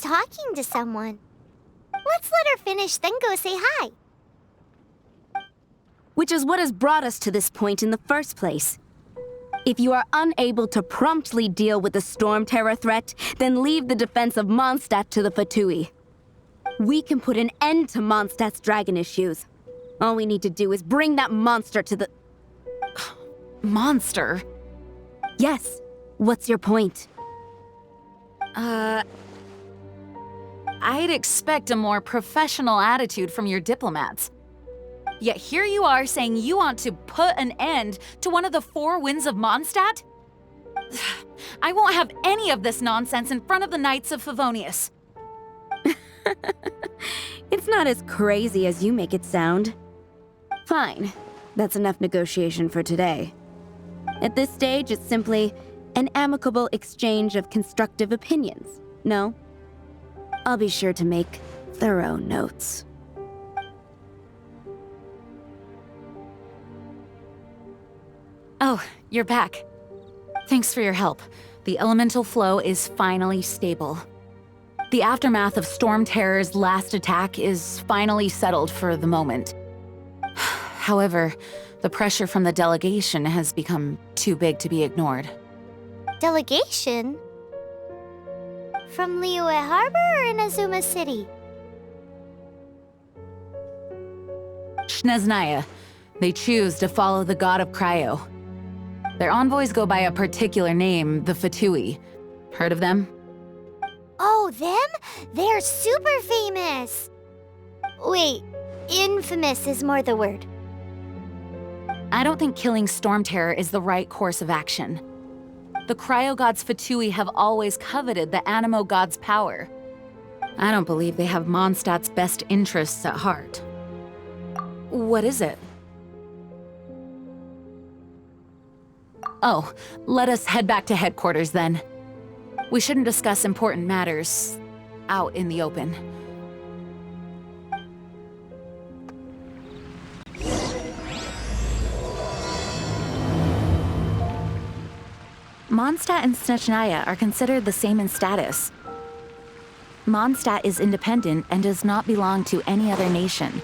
talking to someone. Let's let her finish, then go say hi. Which is what has brought us to this point in the first place. If you are unable to promptly deal with the Storm Terror threat, then leave the defense of Mondstadt to the Fatui. We can put an end to Mondstadt's dragon issues. All we need to do is bring that monster to the... Monster? Yes. What's your point? I'd expect a more professional attitude from your diplomats. Yet here you are saying you want to put an end to one of the four winds of Mondstadt? I won't have any of this nonsense in front of the Knights of Favonius. It's not as crazy as you make it sound. Fine. That's enough negotiation for today. At this stage, it's simply an amicable exchange of constructive opinions, no? I'll be sure to make thorough notes. Oh, you're back. Thanks for your help. The elemental flow is finally stable. The aftermath of Storm Terror's last attack is finally settled for the moment. However, the pressure from the delegation has become too big to be ignored. Delegation? From Liyue Harbor or Inazuma City? Snezhnaya. They choose to follow the god of Cryo. Their envoys go by a particular name, the Fatui. Heard of them? Oh, them? They're super famous! Wait, infamous is more the word. I don't think killing Storm Terror is the right course of action. The Cryo God's Fatui have always coveted the Animo God's power. I don't believe they have Mondstadt's best interests at heart. What is it? Oh, let us head back to headquarters then. We shouldn't discuss important matters out in the open. Mondstadt and Snezhnaya are considered the same in status. Mondstadt is independent and does not belong to any other nation.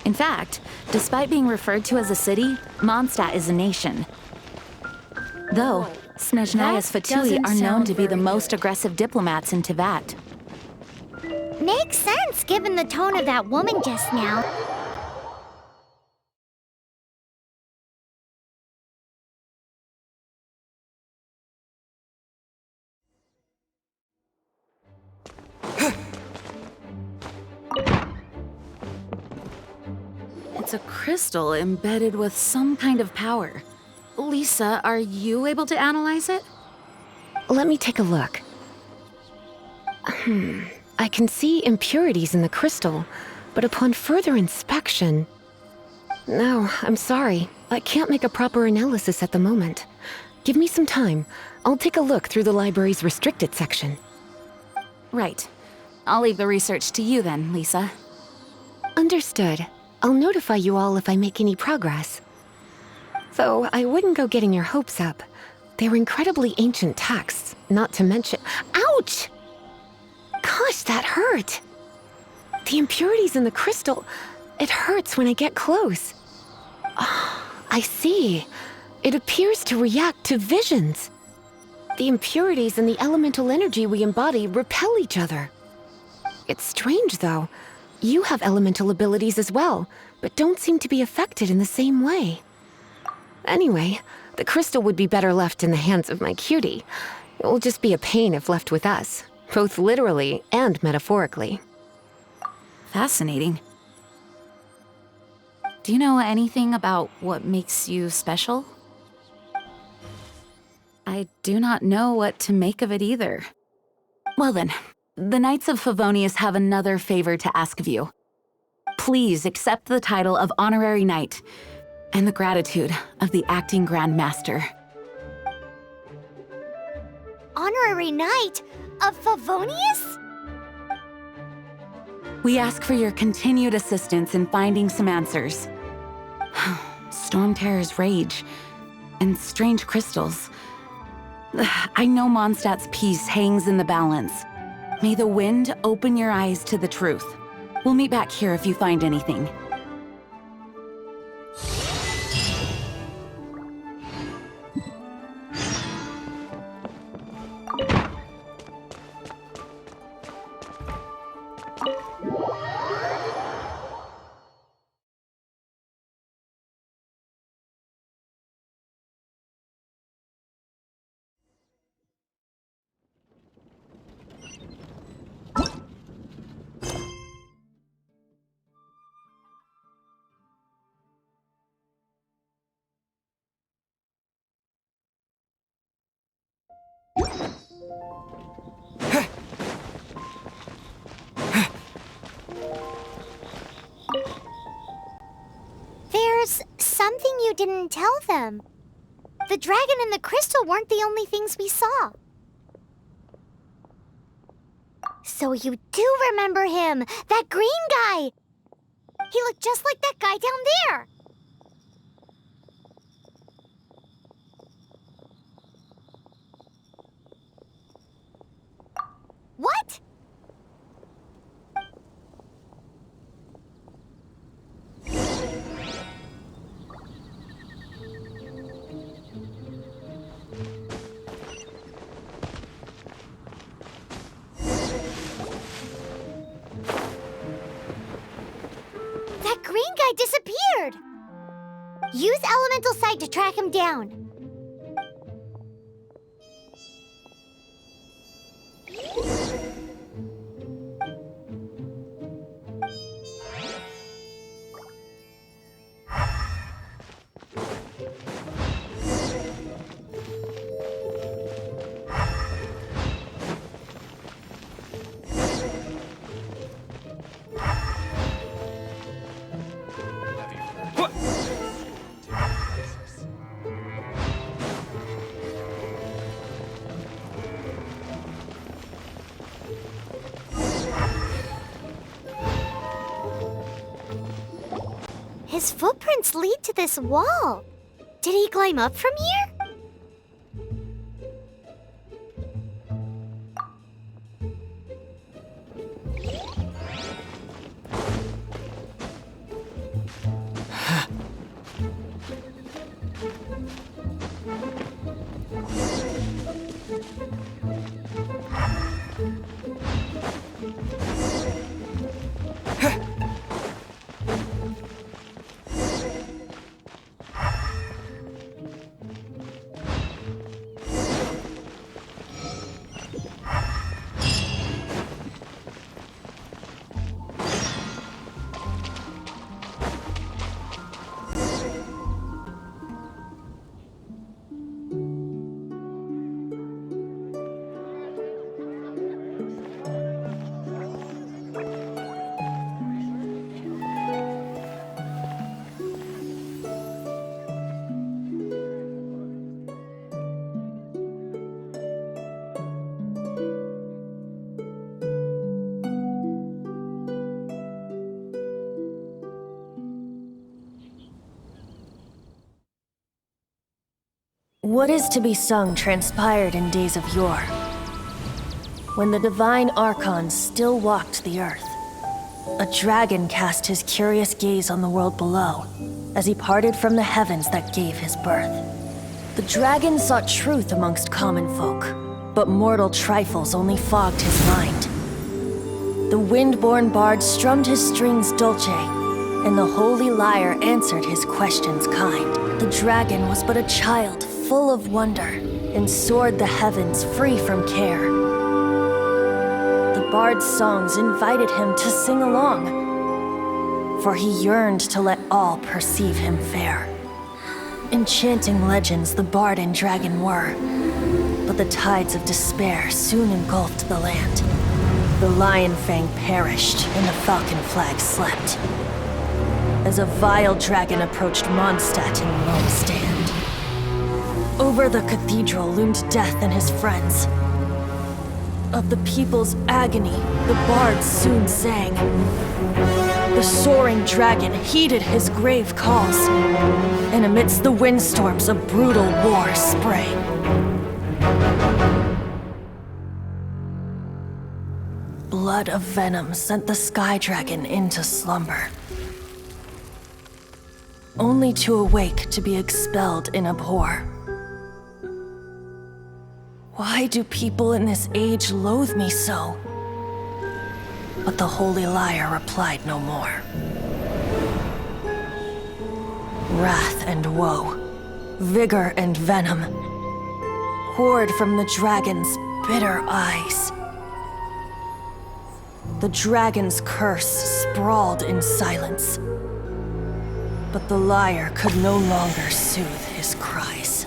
In fact, despite being referred to as a city, Mondstadt is a nation. Though, Snezhnaya's Fatui are known to be the most aggressive diplomats in Teyvat. Makes sense, given the tone of that woman just now. It's a crystal embedded with some kind of power. Lisa, are you able to analyze it? Let me take a look. I can see impurities in the crystal, but upon further inspection... No, I'm sorry. I can't make a proper analysis at the moment. Give me some time. I'll take a look through the library's restricted section. Right. I'll leave the research to you then, Lisa. Understood. I'll notify you all if I make any progress. Though I wouldn't go getting your hopes up. They're incredibly ancient texts, not to mention... Ouch! Gosh, that hurt! The impurities in the crystal... It hurts when I get close. Oh, I see. It appears to react to visions. The impurities and the elemental energy we embody repel each other. It's strange, though. You have elemental abilities as well, but don't seem to be affected in the same way. Anyway, the crystal would be better left in the hands of my cutie. It will just be a pain if left with us, both literally and metaphorically. Fascinating. Do you know anything about what makes you special? I do not know what to make of it either. Well then, the Knights of Favonius have another favor to ask of you. Please accept the title of Honorary Knight and the gratitude of the Acting Grand Master. Honorary Knight of Favonius? We ask for your continued assistance in finding some answers. Storm Terror's rage and strange crystals. I know Mondstadt's peace hangs in the balance. May the wind open your eyes to the truth. We'll meet back here if you find anything. There's something you didn't tell them. The dragon and the crystal weren't the only things we saw. So you do remember him, that green guy. He looked just like that guy down there. What? That green guy disappeared! Use elemental sight to track him down. His footprints lead to this wall. Did he climb up from here? What is to be sung transpired in days of yore, when the divine archons still walked the earth. A dragon cast his curious gaze on the world below, as he parted from the heavens that gave his birth. The dragon sought truth amongst common folk, but mortal trifles only fogged his mind. The wind-born bard strummed his strings dulce, and the holy lyre answered his questions kind. The dragon was but a child full of wonder, and soared the heavens free from care. The bard's songs invited him to sing along, for he yearned to let all perceive him fair. Enchanting legends the bard and dragon were, but the tides of despair soon engulfed the land. The lion fang perished, and the falcon flag slept, as a vile dragon approached Mondstadt in lone stand. Over the cathedral loomed death and his friends. Of the people's agony, the bards soon sang. The soaring dragon heeded his grave calls, and amidst the windstorms a brutal war sprang. flood of venom sent the sky dragon into slumber, only to awake to be expelled in abhor. Why do people in this age loathe me so? But the holy liar replied no more. Wrath and woe, vigor and venom, poured from the dragon's bitter eyes. The dragon's curse sprawled in silence, but the liar could no longer soothe his cries.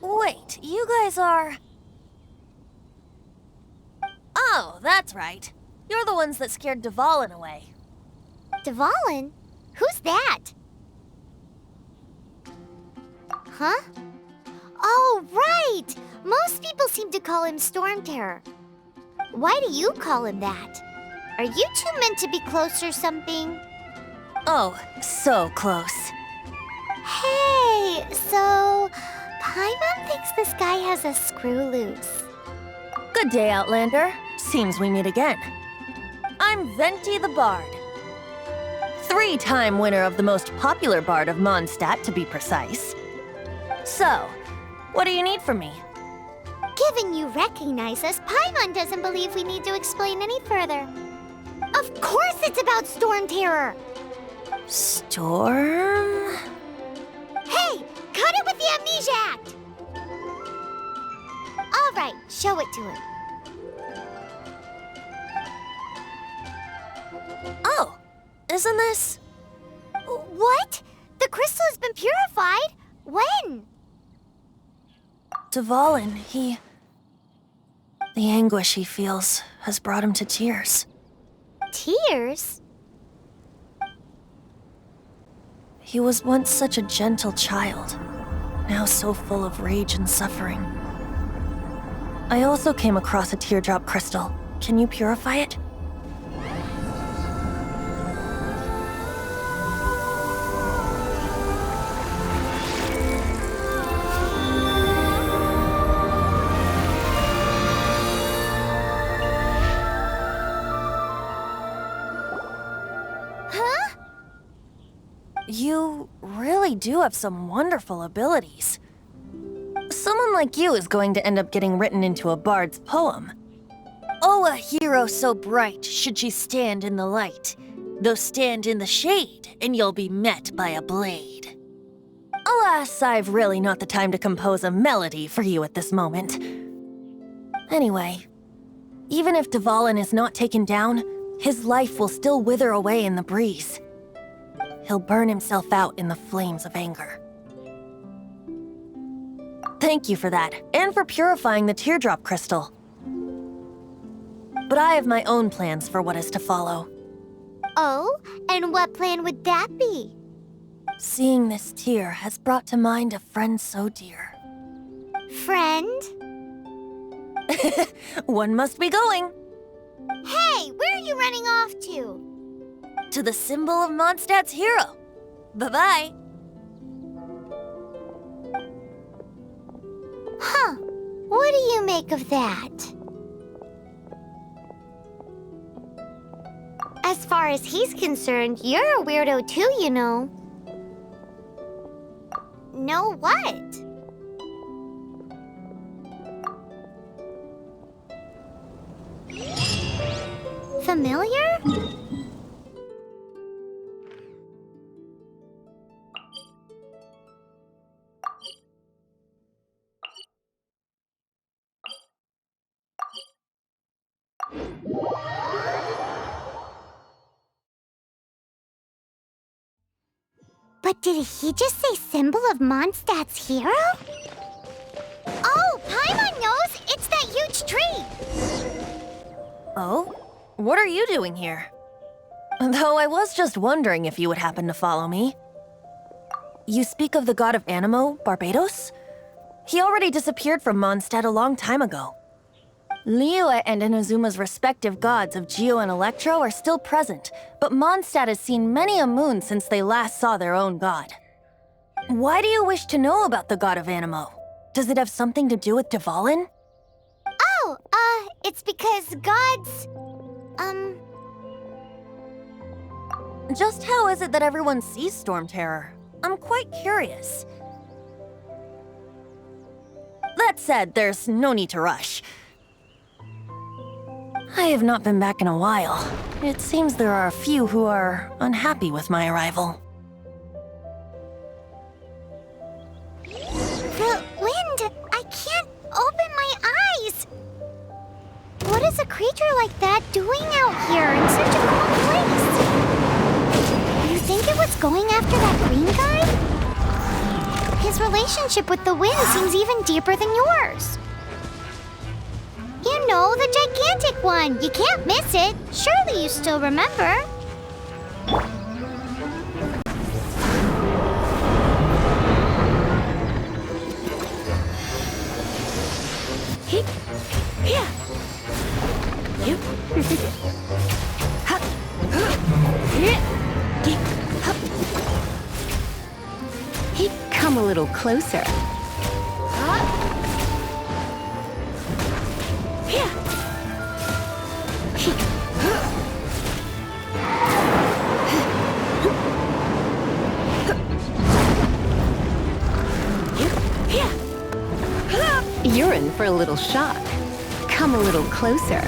Wait, you guys are... Oh, that's right. You're the ones that scared Dvalin away. Dvalin? Who's that? Huh? Oh, right! Most people seem to call him Storm Terror. Why do you call him that? Are you two meant to be close or something? Oh, so close. Hey, so... Paimon thinks this guy has a screw loose. Good day, Outlander. Seems we meet again. I'm Venti the Bard. 3-time winner of the most popular bard of Mondstadt, to be precise. So, what do you need from me? Given you recognize us, Paimon doesn't believe we need to explain any further. Of course it's about Storm Terror! Storm? Hey! Cut it with the Amnesia Act! All right, show it to him. Oh, isn't this... What? The crystal has been purified? When? Dvalin, he... The anguish he feels has brought him to tears. Tears? He was once such a gentle child, now so full of rage and suffering. I also came across a teardrop crystal. Can you purify it? Huh? You really do have some wonderful abilities. Someone like you is going to end up getting written into a bard's poem. Oh, a hero so bright should she stand in the light, though stand in the shade, and you'll be met by a blade. Alas, I've really not the time to compose a melody for you at this moment. Anyway, even if Dvalin is not taken down, his life will still wither away in the breeze. He'll burn himself out in the flames of anger. Thank you for that, and for purifying the teardrop crystal. But I have my own plans for what is to follow. Oh, and what plan would that be? Seeing this tear has brought to mind a friend so dear. Friend? One must be going. Hey, where are you running off to? To the symbol of Mondstadt's hero. Bye-bye. Huh. What do you make of that? As far as he's concerned, you're a weirdo too, you know. Know what? Familiar? But did he just say symbol of Mondstadt's hero? Oh, Paimon knows! It's that huge tree! Oh? What are you doing here? Though I was just wondering if you would happen to follow me. You speak of the god of Animo, Barbados? He already disappeared from Mondstadt a long time ago. Liyue and Inazuma's respective gods of Geo and Electro are still present, but Mondstadt has seen many a moon since they last saw their own god. Why do you wish to know about the god of Animo? Does it have something to do with Dvalin? Oh, it's because gods... Just how is it that everyone sees Storm Terror? I'm quite curious. That said, there's no need to rush. I have not been back in a while. It seems there are a few who are unhappy with my arrival. The wind! I can't open my eyes! What is a creature like that doing out here in such a cold place? You think it was going after that green guy? His relationship with the wind seems even deeper than yours. You know, the gigantic one. You can't miss it. Surely you still remember. Come a little closer. You're in for a little shock. Come a little closer.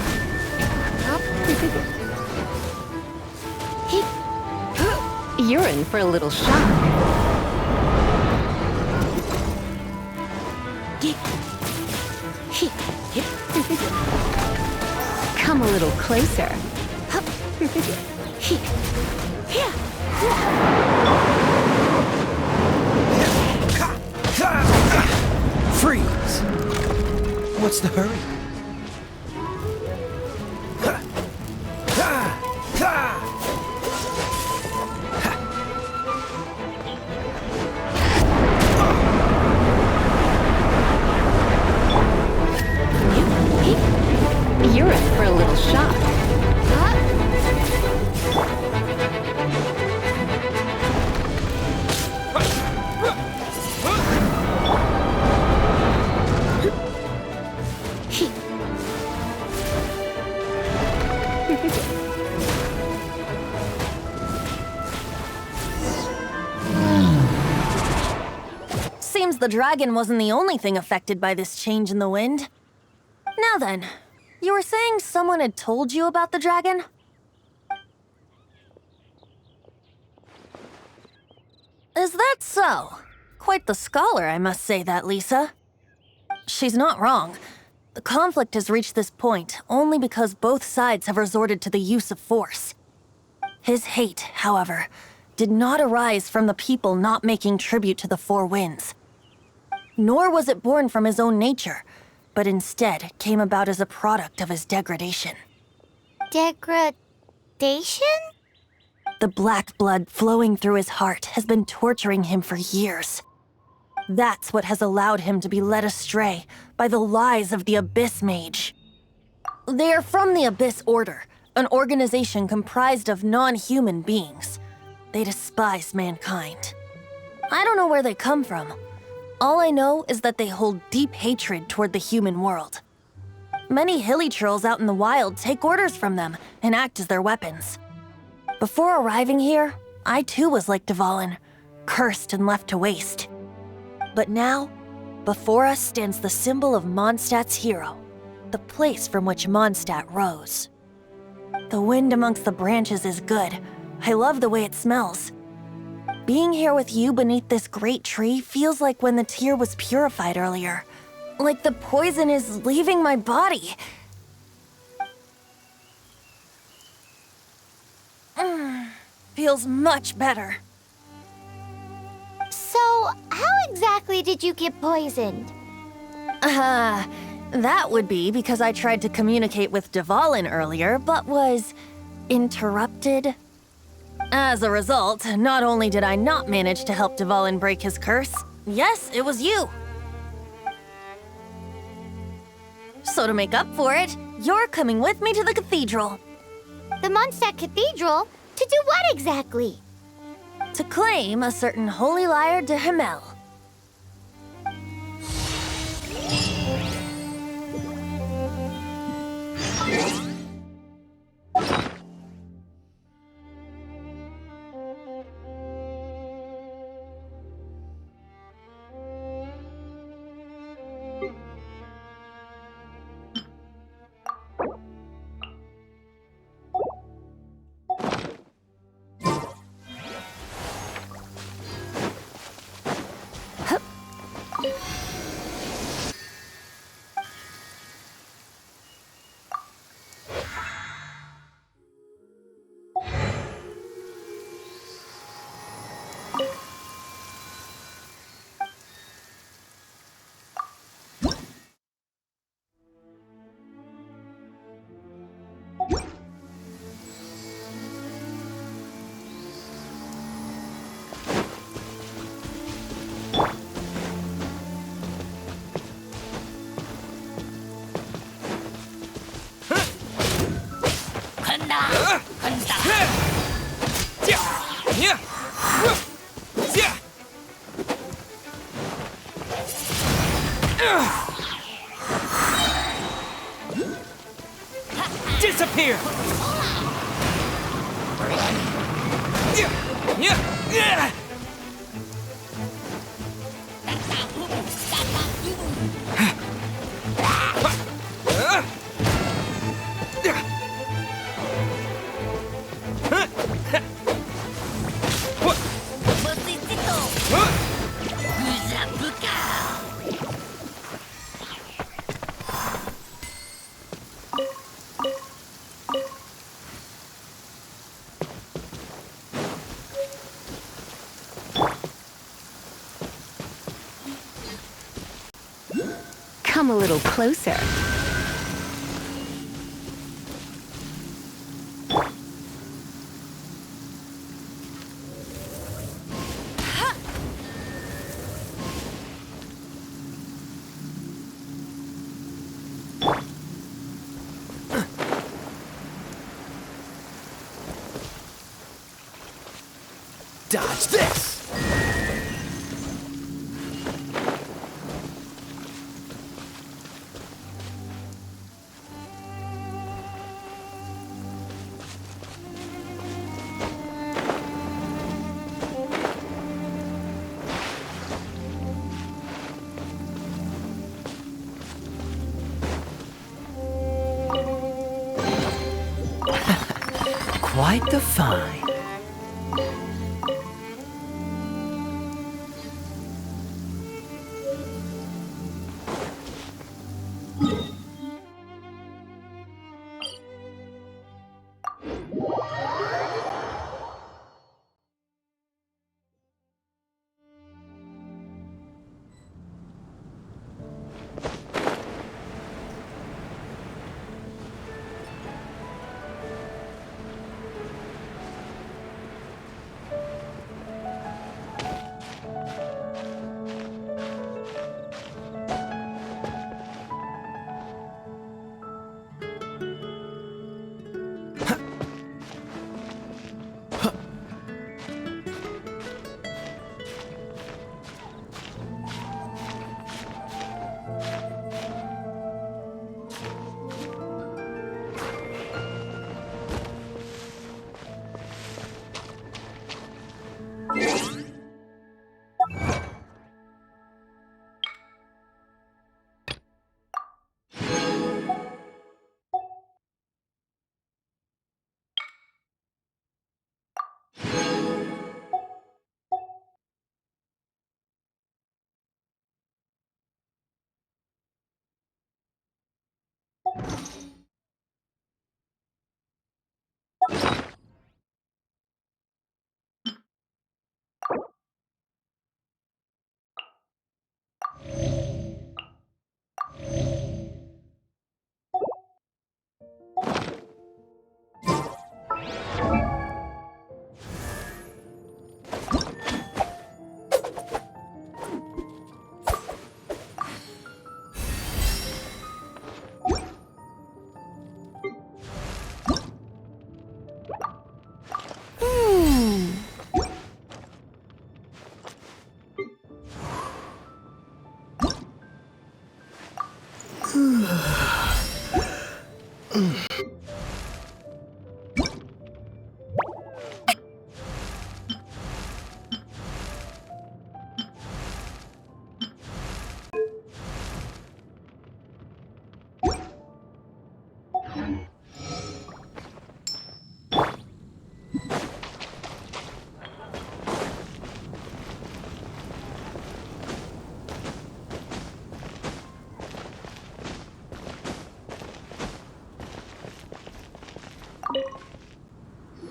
You're in for a little shock. Come a little closer. Freeze! What's the hurry? You're in for a little shock. Seems the dragon wasn't the only thing affected by this change in the wind. Now then, you were saying someone had told you about the dragon? Is that so? Quite the scholar, I must say that, Lisa. She's not wrong. The conflict has reached this point only because both sides have resorted to the use of force. His hate, however, did not arise from the people not making tribute to the Four Winds. Nor was it born from his own nature, but instead came about as a product of his degradation. Degradation? The black blood flowing through his heart has been torturing him for years. That's what has allowed him to be led astray by the lies of the Abyss Mage. They are from the Abyss Order, an organization comprised of non-human beings. They despise mankind. I don't know where they come from. All I know is that they hold deep hatred toward the human world. Many hilly trolls out in the wild take orders from them and act as their weapons. Before arriving here, I too was like Dvalin, cursed and left to waste. But now, before us stands the symbol of Mondstadt's hero, the place from which Mondstadt rose. The wind amongst the branches is good. I love the way it smells. Being here with you beneath this great tree feels like when the tear was purified earlier. Like the poison is leaving my body. Feels much better. So, how exactly did you get poisoned? That would be because I tried to communicate with Dvalin earlier, but was interrupted. As a result, not only did I not manage to help Dvalin break his curse, yes, it was you. So to make up for it, you're coming with me to the cathedral. The Mondstadt Cathedral? To do what exactly? to claim a certain holy liar de Himmel. Disappear! Come a little closer. Dodge this! Quite the find.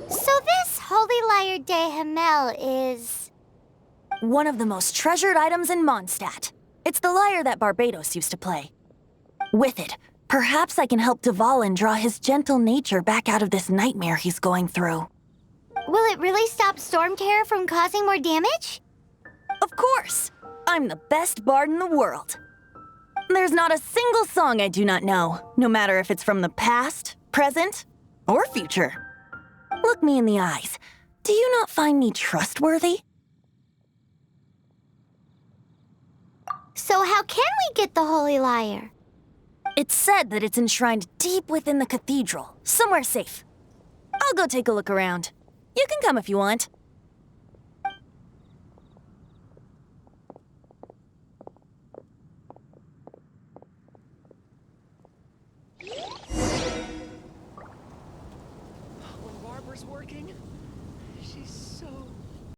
So this Holy Lyre de Hamel is... One of the most treasured items in Mondstadt. It's the lyre that Barbados used to play. With it, perhaps I can help Dvalin draw his gentle nature back out of this nightmare he's going through. Will it really stop Storm Terror from causing more damage? Of course! I'm the best bard in the world. There's not a single song I do not know, no matter if it's from the past, present, or future. Look me in the eyes. Do you not find me trustworthy? So how can we get the Holy Lyre? It's said that it's enshrined deep within the cathedral, somewhere safe. I'll go take a look around. You can come if you want. When Barbara's working, she's so